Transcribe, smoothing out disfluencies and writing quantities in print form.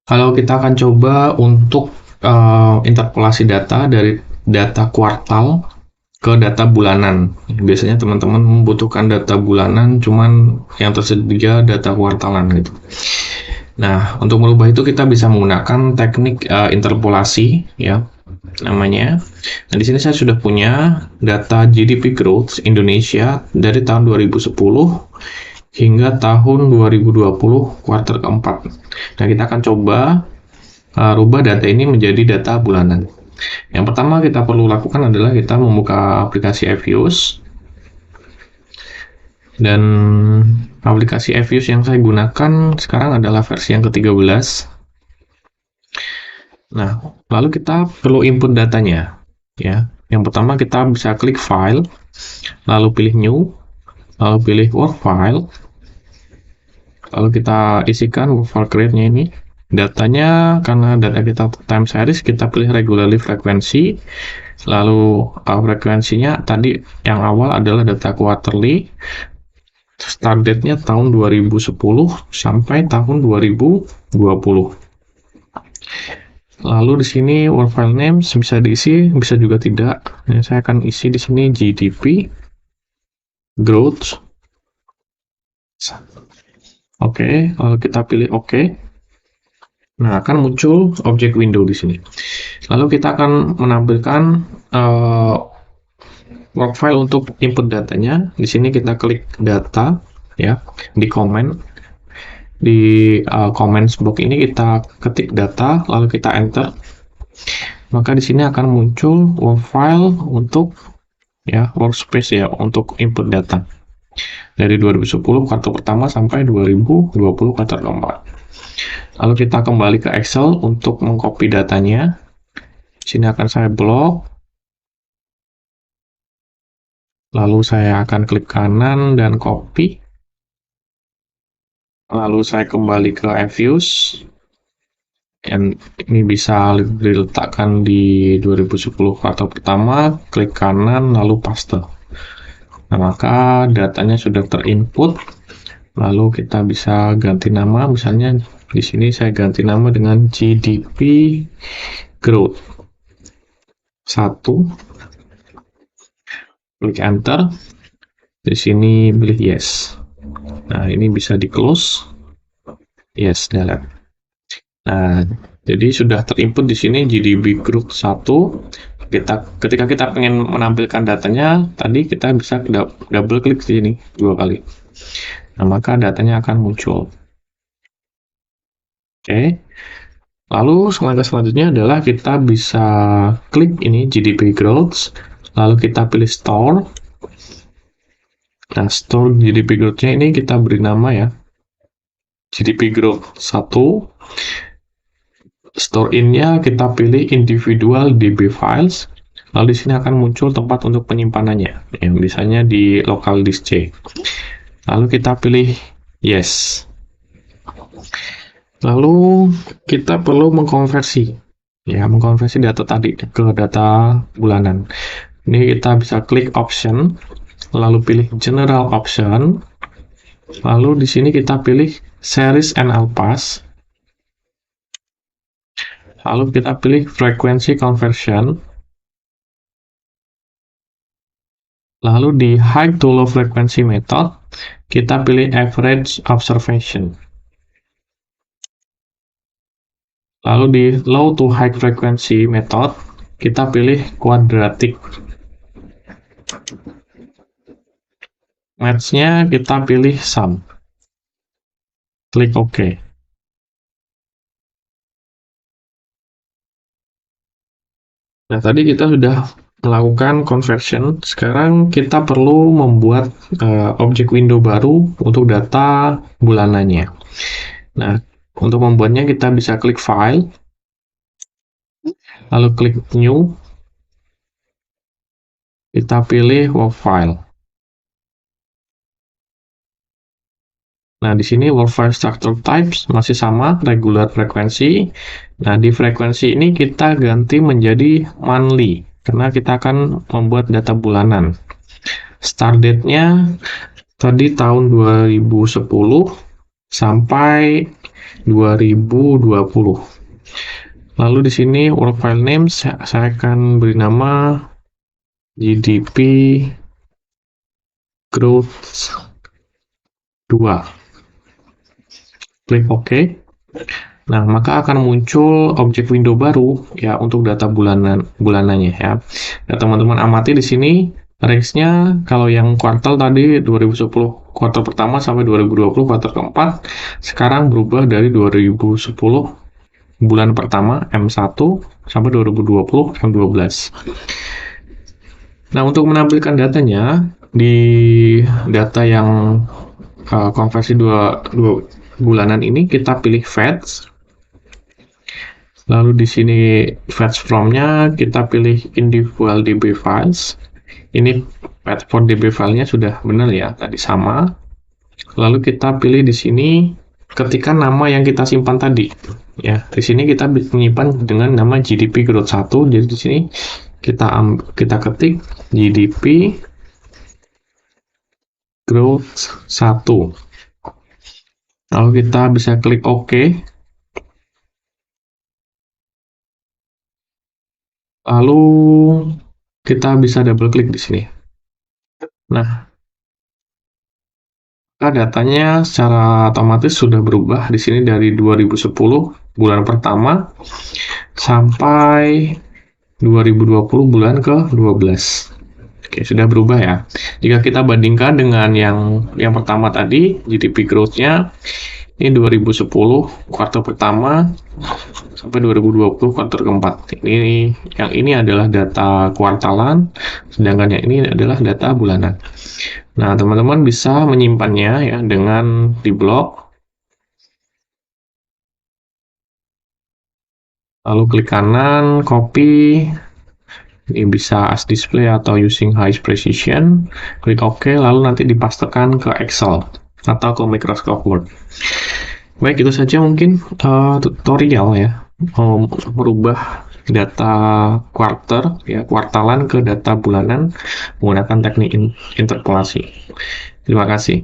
Kalau kita akan coba untuk interpolasi data dari data kuartal ke data bulanan. Biasanya teman-teman membutuhkan data bulanan, cuman yang tersedia data kuartalan gitu. Nah, untuk merubah itu kita bisa menggunakan teknik interpolasi, ya, namanya. Nah, di sini saya sudah punya data GDP growth Indonesia dari tahun 2010 hingga tahun 2020 kuartal keempat. Nah, kita akan coba rubah data ini menjadi data bulanan. Yang pertama kita perlu lakukan adalah kita membuka aplikasi Evius. Dan aplikasi Evius yang saya gunakan sekarang adalah versi yang ke-13. Nah, lalu kita perlu input datanya, ya. Yang pertama kita bisa klik file, lalu pilih new, lalu pilih work file, lalu kita isikan work file create-nya ini. Datanya, karena data kita time series, kita pilih regularly frequency, lalu frekuensinya tadi yang awal adalah data quarterly, start date-nya tahun 2010 sampai tahun 2020. Lalu di sini work file name bisa diisi, bisa juga tidak. Nah, saya akan isi di sini GDP growth. Oke, lalu kita pilih OK. Nah, akan muncul objek window di sini. Lalu kita akan menampilkan work file untuk input datanya. Di sini kita klik data, ya, di comment. Di comments box ini kita ketik data, lalu kita enter. Maka di sini akan muncul work file untuk, ya, workspace, ya, untuk input data dari 2010 kuartal pertama sampai 2020 kuartal keempat. Lalu kita kembali ke Excel untuk mengcopy datanya. Di sini akan saya blok. Lalu saya akan klik kanan dan copy. Lalu saya kembali ke Evius. Dan ini bisa diletakkan di 2010 kuartal pertama, klik kanan, lalu paste. Nah, maka datanya sudah terinput. Lalu kita bisa ganti nama, misalnya di sini saya ganti nama dengan GDP growth 1. Klik enter. Di sini pilih yes. Nah, ini bisa di close. Yes, delete. Nah, jadi sudah terinput di sini GDP growth 1. Ketika kita pengen menampilkan datanya, tadi kita bisa double klik di sini 2 kali. Nah, maka datanya akan muncul. Oke. Lalu langkah selanjutnya adalah kita bisa klik ini GDP growth, lalu kita pilih store. Nah, store GDP growth-nya ini kita beri nama, ya, GDP growth 1. Store in-nya kita pilih individual DB files. Lalu di sini akan muncul tempat untuk penyimpanannya, yang biasanya di local disk C. Lalu kita pilih yes. Lalu kita perlu mengkonversi, ya, mengkonversi data tadi ke data bulanan. Ini kita bisa klik option, lalu pilih general option. Lalu di sini kita pilih series and LPAS. Lalu kita pilih frequency conversion. Lalu di high to low frequency method, kita pilih average observation. Lalu di low to high frequency method, kita pilih quadratic. Match-nya kita pilih sum. Klik OK. Nah, tadi kita sudah melakukan conversion. Sekarang kita perlu membuat objek window baru untuk data bulanannya. Nah, untuk membuatnya kita bisa klik file, lalu klik new, kita pilih work file. Nah, di sini work file structure types masih sama, regular frequency. Nah, di frekuensi ini kita ganti menjadi monthly, karena kita akan membuat data bulanan. Start date-nya tadi tahun 2010 sampai 2020. Lalu di sini work file name saya akan beri nama GDP growth 2. Klik OK. Nah, maka akan muncul objek window baru ya untuk data bulanannya ya. Nah, teman-teman amati di sini range-nya kalau yang kuartal tadi 2010 kuartal pertama sampai 2020 kuartal keempat, sekarang berubah dari 2010 bulan pertama M1 sampai 2020 M12. Nah, untuk menampilkan datanya di data yang konversi dua bulanan ini, kita pilih fetch. Lalu di sini fetch from-nya kita pilih individual DB files. Ini path for DB file-nya sudah benar ya, tadi sama. Lalu kita pilih di sini ketikkan nama yang kita simpan tadi. Ya, di sini kita menyimpan dengan nama GDP growth 1. Jadi di sini kita ketik GDP growth 1. Lalu kita bisa klik OK. Lalu kita bisa double klik di sini. Nah, datanya secara otomatis sudah berubah di sini dari 2010 bulan pertama sampai 2020 bulan ke-12. Oke, sudah berubah ya. Jika kita bandingkan dengan yang pertama tadi, GDP growth-nya ini 2010 kuartal pertama sampai 2020 kuartal keempat. Yang ini adalah data kuartalan, sedangkan yang ini adalah data bulanan. Nah, teman-teman bisa menyimpannya ya dengan di blok. Lalu klik kanan, copy. Ini bisa as display atau using high precision. Klik OK, lalu nanti dipastekan ke Excel atau ke Microsoft Word. Baik, itu saja mungkin tutorial ya, merubah data kuartalan ke data bulanan menggunakan teknik interpolasi. Terima kasih.